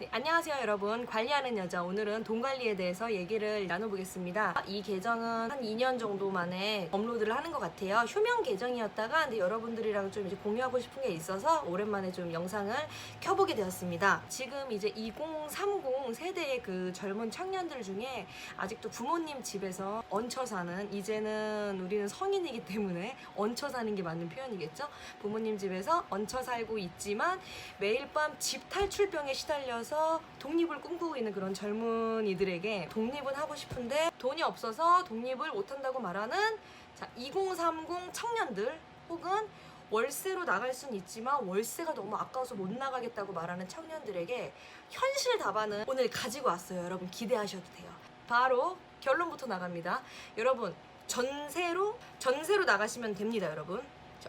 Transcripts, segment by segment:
네, 안녕하세요 여러분. 관리하는 여자, 오늘은 돈 관리에 대해서 얘기를 나눠보겠습니다. 이 계정은 한 2년 정도 만에 업로드를 하는 것 같아요. 휴명 계정이었다가 근데 여러분들이랑 좀 이제 공유하고 싶은 게 있어서 오랜만에 좀 영상을 켜보게 되었습니다. 지금 이제 2030 세대의 그 젊은 청년들 중에 아직도 부모님 집에서 얹혀 사는, 이제는 우리는 성인이기 때문에 얹혀 사는 게 맞는 표현이겠죠? 부모님 집에서 얹혀 살고 있지만 매일 밤 집 탈출병에 시달려서 독립을 꿈꾸고 있는 그런 젊은이들에게 독립은 하고 싶은데 돈이 없어서 독립을 못한다고 말하는 2030 청년들, 혹은 월세로 나갈 수는 있지만 월세가 너무 아까워서 못 나가겠다고 말하는 청년들에게 현실 답안을 오늘 가지고 왔어요. 여러분 기대하셔도 돼요. 바로 결론부터 나갑니다. 여러분 전세로 나가시면 됩니다. 여러분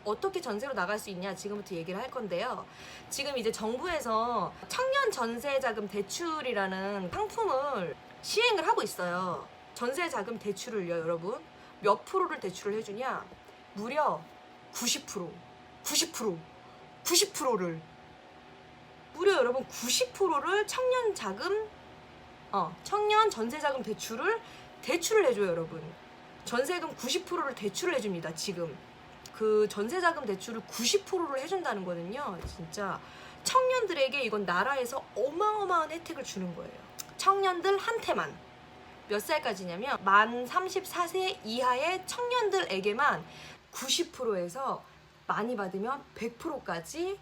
어떻게 전세로 나갈 수 있냐, 지금부터 얘기를 할 건데요. 지금 이제 정부에서 청년 전세자금 대출이라는 상품을 시행을 하고 있어요. 전세자금 대출을요, 여러분 몇 프로를 대출을 해주냐? 무려 90%를 무려 여러분 90%를 청년 전세자금 대출을 해줘요. 여러분 전세금 90%를 대출을 해줍니다. 지금 그 전세자금 대출을 90%를 해준다는 거는요, 진짜 청년들에게 이건 나라에서 어마어마한 혜택을 주는 거예요. 청년들한테만. 몇 살까지냐면 만 34세 이하의 청년들에게만 90%에서 많이 받으면 100%까지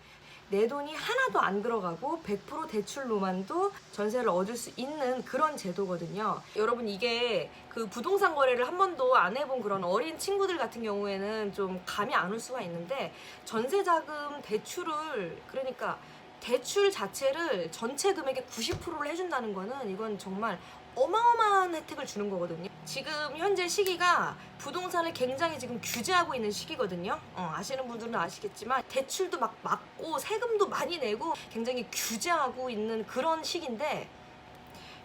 내 돈이 하나도 안 들어가고 100% 대출로만도 전세를 얻을 수 있는 그런 제도거든요. 여러분 이게 그 부동산 거래를 한 번도 안 해본 그런 어린 친구들 같은 경우에는 좀 감이 안 올 수가 있는데, 전세자금 대출을, 그러니까 대출 자체를 전체 금액의 90%를 해준다는 거는 이건 정말 어마어마한 혜택을 주는 거거든요. 지금 현재 시기가 부동산을 굉장히 지금 규제하고 있는 시기거든요. 아시는 분들은 아시겠지만 대출도 막 막고 세금도 많이 내고 굉장히 규제하고 있는 그런 시기인데,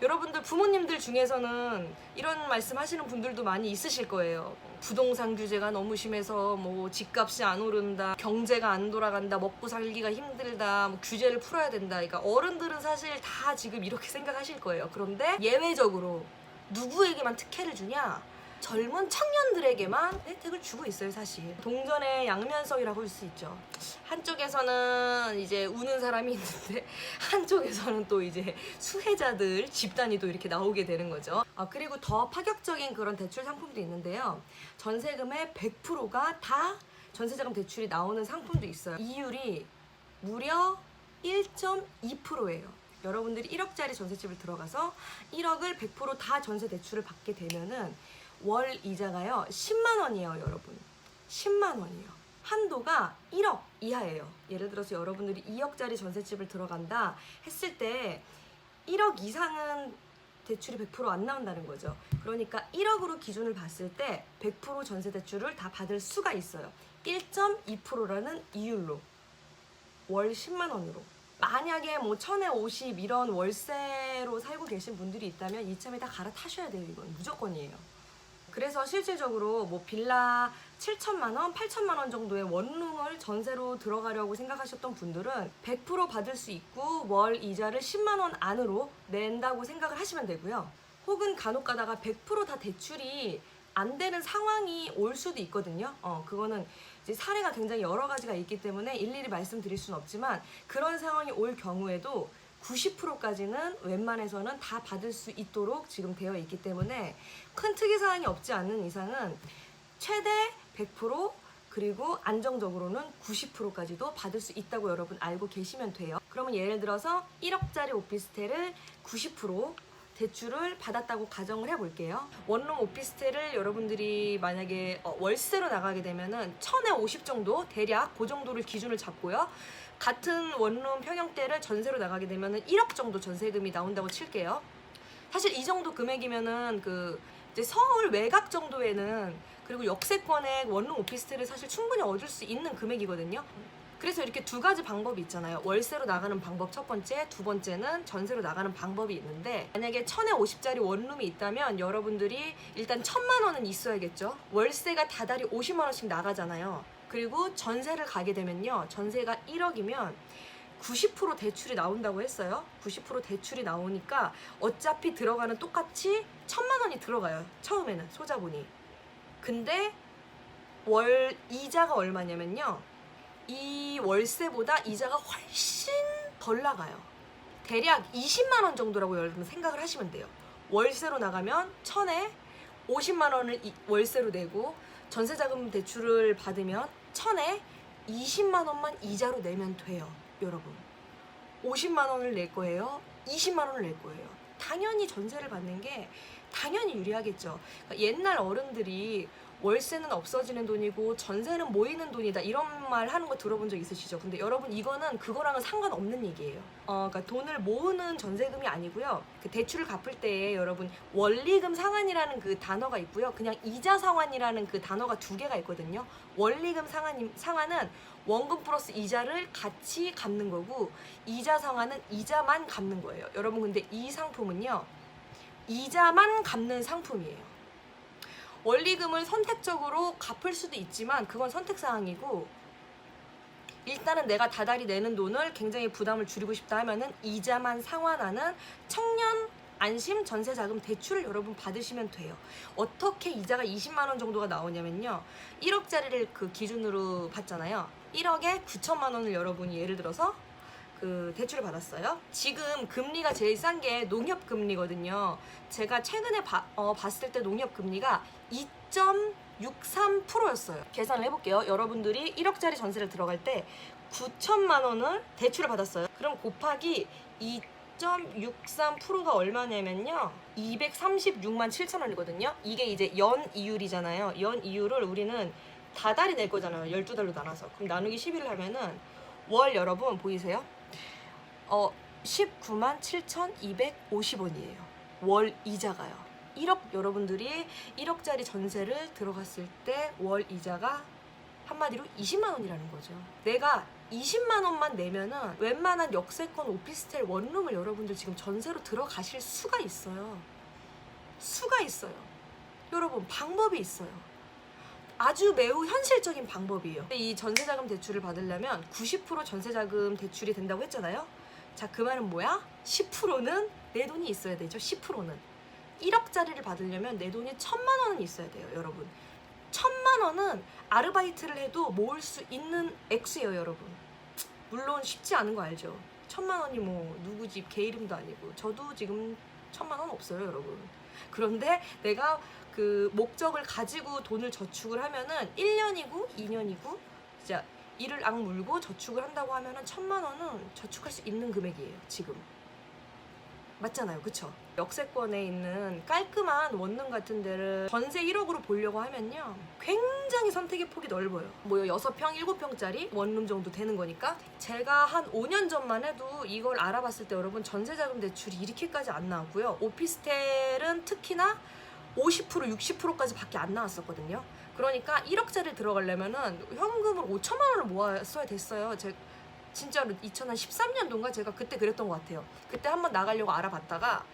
여러분들 부모님들 중에서는 이런 말씀 하시는 분들도 많이 있으실 거예요. 부동산 규제가 너무 심해서 뭐 집값이 안 오른다, 경제가 안 돌아간다, 먹고 살기가 힘들다, 뭐 규제를 풀어야 된다. 그러니까 어른들은 사실 다 지금 이렇게 생각하실 거예요. 그런데 예외적으로 누구에게만 특혜를 주냐? 젊은 청년들에게만 혜택을 주고 있어요. 사실 동전의 양면성이라고 할 수 있죠. 한쪽에서는 이제 우는 사람이 있는데 한쪽에서는 또 이제 수혜자들 집단이 또 이렇게 나오게 되는 거죠. 그리고 더 파격적인 그런 대출 상품도 있는데요. 전세금의 100%가 다 전세자금 대출이 나오는 상품도 있어요. 이율이 무려 1.2%예요. 여러분들이 1억짜리 전셋집을 들어가서 1억을 100% 다 전세 대출을 받게 되면은 월 이자가요 10만 원이에요. 여러분 10만 원이에요. 한도가 1억 이하예요. 예를 들어서 여러분들이 2억짜리 전셋집을 들어간다 했을 때 1억 이상은 대출이 100% 안 나온다는 거죠. 그러니까 1억으로 기준을 봤을 때 100% 전세 대출을 다 받을 수가 있어요. 1.2%라는 이율로 월 10만 원으로. 만약에 뭐 1000에 50 이런 월세로 살고 계신 분들이 있다면 이참에 다 갈아타셔야 돼요. 이건 무조건이에요. 그래서 실질적으로 뭐 빌라 7천만 원, 8천만 원 정도의 원룸을 전세로 들어가려고 생각하셨던 분들은 100% 받을 수 있고 월 이자를 10만 원 안으로 낸다고 생각을 하시면 되고요. 혹은 간혹 가다가 100% 다 대출이 안 되는 상황이 올 수도 있거든요. 그거는 이제 사례가 굉장히 여러 가지가 있기 때문에 일일이 말씀드릴 수는 없지만, 그런 상황이 올 경우에도 90%까지는 웬만해서는 다 받을 수 있도록 지금 되어 있기 때문에 큰 특이사항이 없지 않는 이상은 최대 100% 그리고 안정적으로는 90%까지도 받을 수 있다고 여러분 알고 계시면 돼요. 그러면 예를 들어서 1억짜리 오피스텔을 90% 대출을 받았다고 가정을 해볼게요. 원룸 오피스텔을 여러분들이 만약에 월세로 나가게 되면은 1000에 50 정도, 대략 그 정도를 기준을 잡고요. 같은 원룸 평형대를 전세로 나가게 되면은 1억 정도 전세금이 나온다고 칠게요. 사실 이 정도 금액이면은 이제 서울 외곽 정도에는, 그리고 역세권의 원룸 오피스텔을 사실 충분히 얻을 수 있는 금액이거든요. 그래서 이렇게 두 가지 방법이 있잖아요. 월세로 나가는 방법 첫 번째, 두 번째는 전세로 나가는 방법이 있는데, 만약에 1000에 50짜리 원룸이 있다면 여러분들이 일단 1000만 원은 있어야겠죠. 월세가 다달이 50만 원씩 나가잖아요. 그리고 전세를 가게 되면요, 전세가 1억이면 90% 대출이 나온다고 했어요. 90% 대출이 나오니까 어차피 들어가는 똑같이 1,000만 원이 들어가요. 처음에는 소자본이. 근데 월 이자가 얼마냐면요. 이 월세보다 이자가 훨씬 덜 나가요. 대략 20만 원 정도라고 여러분 생각을 하시면 돼요. 월세로 나가면 1,000에 50만 원을 월세로 내고 전세자금 대출을 받으면 1,000에 20만 원만 이자로 내면 돼요. 여러분 50만 원을 낼 거예요? 20만 원을 낼 거예요? 당연히 전세를 받는 게 당연히 유리하겠죠. 그러니까 옛날 어른들이 월세는 없어지는 돈이고 전세는 모이는 돈이다 이런 말 하는 거 들어본 적 있으시죠? 근데 여러분 이거는 그거랑은 상관없는 얘기예요. 그러니까 돈을 모으는 전세금이 아니고요. 그 대출을 갚을 때에 여러분 원리금 상환이라는 그 단어가 있고요. 그냥 이자 상환이라는 그 단어가 두 개가 있거든요. 원리금 상환은 원금 플러스 이자를 같이 갚는 거고 이자 상환은 이자만 갚는 거예요. 여러분 근데 이 상품은요. 이자만 갚는 상품이에요. 원리금을 선택적으로 갚을 수도 있지만 그건 선택사항이고 일단은 내가 다달이 내는 돈을 굉장히 부담을 줄이고 싶다 하면은 이자만 상환하는 청년 안심 전세자금 대출을 여러분 받으시면 돼요. 어떻게 이자가 20만 원 정도가 나오냐면요. 1억짜리를 그 기준으로 받잖아요. 1억에 9천만 원을 여러분이 예를 들어서 그 대출을 받았어요. 지금 금리가 제일 싼 게 농협 금리거든요. 제가 최근에 봤을 때 농협 금리가 2.63%였어요. 계산을 해볼게요. 여러분들이 1억짜리 전세를 들어갈 때 9천만 원을 대출을 받았어요. 그럼 곱하기 2.63%가 얼마냐면요. 236만 7천 원이거든요. 이게 이제 연 이율이잖아요. 연 이율을 우리는 다달이 낼 거잖아요. 12달로 나눠서. 그럼 나누기 11을 하면은 월 여러분 보이세요? 19만 7,250원이에요. 월 이자가요. 1억 여러분들이 1억짜리 전세를 들어갔을 때 월 이자가 한마디로 20만 원이라는 거죠. 내가 20만 원만 내면은 웬만한 역세권 오피스텔 원룸을 여러분들 지금 전세로 들어가실 수가 있어요. 수가 있어요. 여러분 방법이 있어요. 아주 매우 현실적인 방법이에요. 이 전세자금 대출을 받으려면 90% 전세자금 대출이 된다고 했잖아요. 자, 그 말은 뭐야? 10%는 내 돈이 있어야 되죠. 10%는 1억짜리를 받으려면 내 돈이 1,000만 원은 있어야 돼요. 여러분 1,000만 원은 아르바이트를 해도 모을 수 있는 액수예요. 여러분 물론 쉽지 않은 거 알죠. 1,000만 원이 뭐 누구 집 개 이름도 아니고 저도 지금 1,000만 원 없어요. 여러분 그런데 내가 그 목적을 가지고 돈을 저축을 하면은 1년이고 2년이고 진짜 이를 악물고 저축을 한다고 하면은 1,000만 원은 저축할 수 있는 금액이에요. 지금 맞잖아요. 그쵸? 역세권에 있는 깔끔한 원룸 같은 데를 전세 1억으로 보려고 하면요. 굉장히 선택의 폭이 넓어요. 뭐 6평, 7평짜리 원룸 정도 되는 거니까 제가 한 5년 전만 해도 이걸 알아봤을 때 여러분 전세자금 대출이 이렇게까지 안 나왔고요. 오피스텔은 특히나 50%, 60%까지 밖에 안 나왔었거든요. 그러니까 1억짜리 들어가려면은 현금을 5천만 원을 모았어야 됐어요. 진짜로 2013년도인가 제가 그때 그랬던 것 같아요. 그때 한번 나가려고 알아봤다가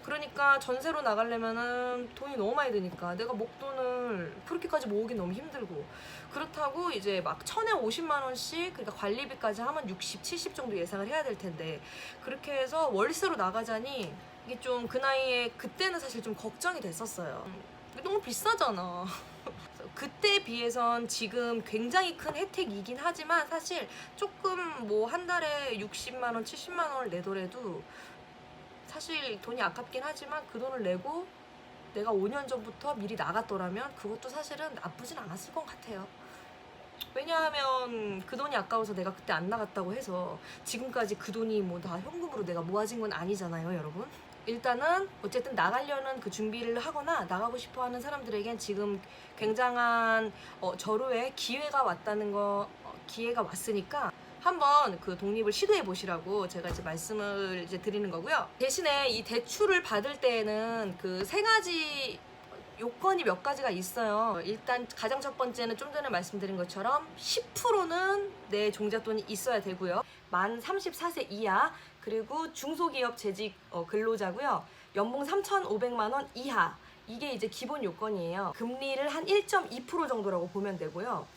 그러니까 전세로 나가려면은 돈이 너무 많이 드니까 내가 목돈을 그렇게까지 모으기 너무 힘들고 그렇다고 이제 막 1,000에 50만 원씩 그러니까 관리비까지 하면 60, 70 정도 예상을 해야 될 텐데 그렇게 해서 월세로 나가자니 이게 좀 그 나이에 그때는 사실 좀 걱정이 됐었어요. 너무 비싸잖아. 그때에 비해선 지금 굉장히 큰 혜택이긴 하지만 사실 조금 뭐 한 달에 60만 원, 70만 원을 내더라도 사실 돈이 아깝긴 하지만 그 돈을 내고 내가 5년 전부터 미리 나갔더라면 그것도 사실은 나쁘진 않았을 것 같아요. 왜냐하면 그 돈이 아까워서 내가 그때 안 나갔다고 해서 지금까지 그 돈이 뭐 다 현금으로 내가 모아진 건 아니잖아요, 여러분. 일단은 어쨌든 나가려는 그 준비를 하거나 나가고 싶어 하는 사람들에겐 지금 굉장한 절호의 기회가 왔다는 기회가 왔으니까 한번 그 독립을 시도해 보시라고 제가 이제 말씀을 이제 드리는 거고요. 대신에 이 대출을 받을 때에는 그 3가지 요건이 몇 가지가 있어요. 일단 가장 첫 번째는 좀 전에 말씀드린 것처럼 10%는 내 종잣돈이 있어야 되고요. 만 34세 이하 그리고 중소기업 재직 근로자고요. 연봉 3,500만 원 이하 이게 이제 기본 요건이에요. 금리를 한 1.2% 정도라고 보면 되고요.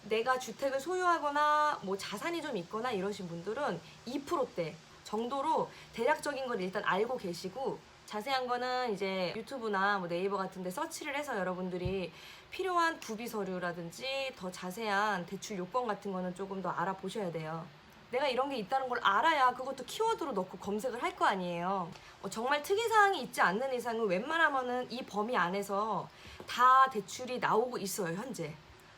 내가 주택을 소유하거나 뭐 자산이 좀 있거나 이러신 분들은 2%대 정도로 대략적인 걸 일단 알고 계시고, 자세한 거는 이제 유튜브나 뭐 네이버 같은 데 서치를 해서 여러분들이 필요한 부비 서류라든지 더 자세한 대출 요건 같은 거는 조금 더 알아보셔야 돼요. 내가 이런 게 있다는 걸 알아야 그것도 키워드로 넣고 검색을 할 거 아니에요. 정말 특이사항이 있지 않는 이상은 웬만하면은 이 범위 안에서 다 대출이 나오고 있어요, 현재.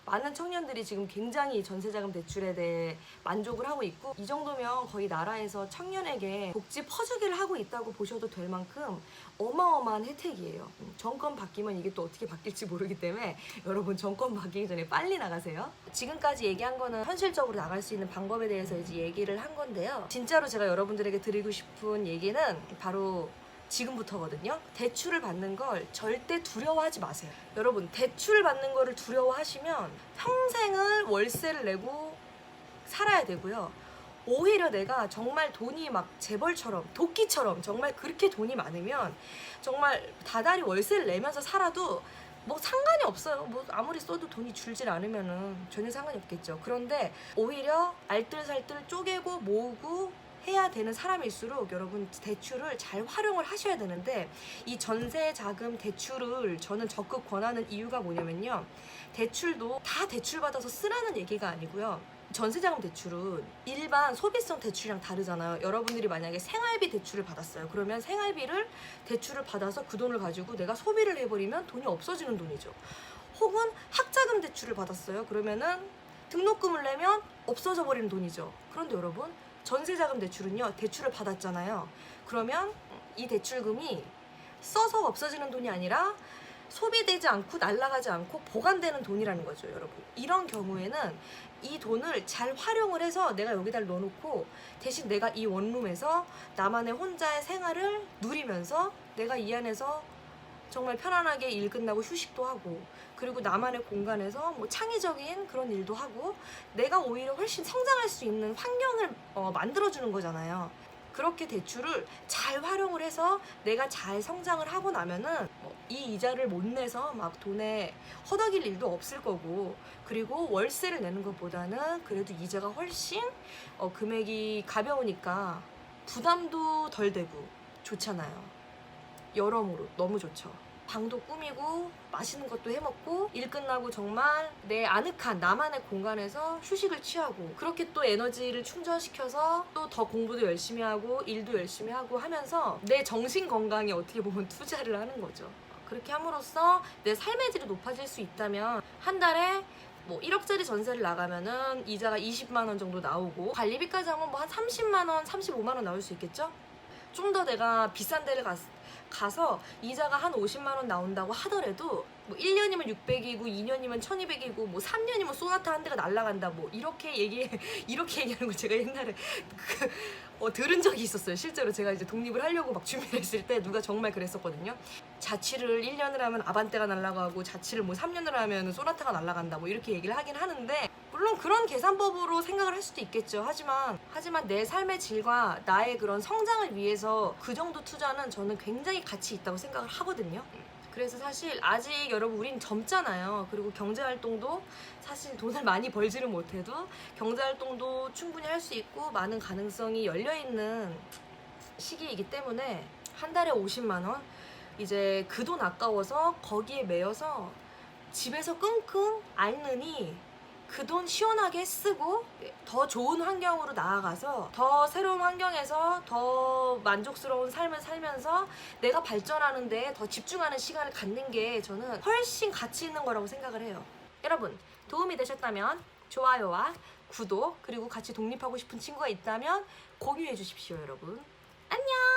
많은 청년들이 지금 굉장히 전세자금 대출에 대해 만족을 하고 있고, 이 정도면 거의 나라에서 청년에게 복지 퍼주기를 하고 있다고 보셔도 될 만큼 어마어마한 혜택이에요. 정권 바뀌면 이게 또 어떻게 바뀔지 모르기 때문에 여러분 정권 바뀌기 전에 빨리 나가세요. 지금까지 얘기한 거는 현실적으로 나갈 수 있는 방법에 대해서 이제 얘기를 한 건데요. 진짜로 제가 여러분들에게 드리고 싶은 얘기는 바로 지금부터거든요. 대출을 받는 걸 절대 두려워하지 마세요. 여러분, 대출을 받는 거를 두려워하시면 평생을 월세를 내고 살아야 되고요. 오히려 내가 정말 돈이 막 재벌처럼 도끼처럼 정말 그렇게 돈이 많으면 정말 다달이 월세를 내면서 살아도 뭐 상관이 없어요. 뭐 아무리 써도 돈이 줄질 않으면은 전혀 상관이 없겠죠. 그런데 오히려 알뜰살뜰 쪼개고 모으고 해야 되는 사람일수록 여러분 대출을 잘 활용을 하셔야 되는데, 이 전세자금 대출을 저는 적극 권하는 이유가 뭐냐면요, 대출도 다 대출받아서 쓰라는 얘기가 아니고요, 전세자금 대출은 일반 소비성 대출이랑 다르잖아요. 여러분들이 만약에 생활비 대출을 받았어요. 그러면 생활비를 대출을 받아서 그 돈을 가지고 내가 소비를 해버리면 돈이 없어지는 돈이죠. 혹은 학자금 대출을 받았어요. 그러면은 등록금을 내면 없어져 버리는 돈이죠. 그런데 여러분, 전세자금 대출은요, 대출을 받았잖아요. 그러면 이 대출금이 써서 없어지는 돈이 아니라 소비되지 않고 날아가지 않고 보관되는 돈이라는 거죠, 여러분. 이런 경우에는 이 돈을 잘 활용을 해서 내가 여기다 넣어놓고 대신 내가 이 원룸에서 나만의 혼자의 생활을 누리면서 내가 이 안에서 정말 편안하게 일 끝나고 휴식도 하고, 그리고 나만의 공간에서 뭐 창의적인 그런 일도 하고 내가 오히려 훨씬 성장할 수 있는 환경을 만들어주는 거잖아요. 그렇게 대출을 잘 활용을 해서 내가 잘 성장을 하고 나면은 이 이자를 못 내서 막 돈에 허덕일 일도 없을 거고, 그리고 월세를 내는 것보다는 그래도 이자가 훨씬 금액이 가벼우니까 부담도 덜 되고 좋잖아요. 여러모로 너무 좋죠. 방도 꾸미고 맛있는 것도 해먹고 일 끝나고 정말 내 아늑한 나만의 공간에서 휴식을 취하고, 그렇게 또 에너지를 충전시켜서 또 더 공부도 열심히 하고 일도 열심히 하고 하면서 내 정신 건강에 어떻게 보면 투자를 하는 거죠. 그렇게 함으로써 내 삶의 질이 높아질 수 있다면 한 달에 뭐 1억짜리 전세를 나가면은 이자가 20만 원 정도 나오고, 관리비까지 하면 뭐 한 30만 원, 35만 원 나올 수 있겠죠? 좀 더 내가 비싼 데를 가서 이자가 한 50만 원 나온다고 하더라도 뭐 1년이면 600이고 2년이면 1200이고 뭐 3년이면 소나타 한 대가 날아간다, 뭐 이렇게 얘기하는 거 제가 옛날에 들은 적이 있었어요. 실제로 제가 이제 독립을 하려고 막 준비를 했을 때 누가 정말 그랬었거든요. 자취를 1년을 하면 아반떼가 날아가고 자취를 뭐 3년을 하면 소나타가 날아간다, 뭐 이렇게 얘기를 하긴 하는데, 물론 그런 계산법으로 생각을 할 수도 있겠죠. 하지만 내 삶의 질과 나의 그런 성장을 위해서 그 정도 투자는 저는 굉장히 가치 있다고 생각을 하거든요. 그래서 사실 아직 여러분 우린 젊잖아요. 그리고 경제활동도 사실 돈을 많이 벌지를 못해도 경제활동도 충분히 할 수 있고 많은 가능성이 열려있는 시기이기 때문에 한 달에 50만 원? 이제 그 돈 아까워서 거기에 매여서 집에서 끙끙 앓느니 그 돈 시원하게 쓰고 더 좋은 환경으로 나아가서 더 새로운 환경에서 더 만족스러운 삶을 살면서 내가 발전하는 데 더 집중하는 시간을 갖는 게 저는 훨씬 가치 있는 거라고 생각을 해요. 여러분, 도움이 되셨다면 좋아요와 구독, 그리고 같이 독립하고 싶은 친구가 있다면 공유해 주십시오, 여러분. 안녕!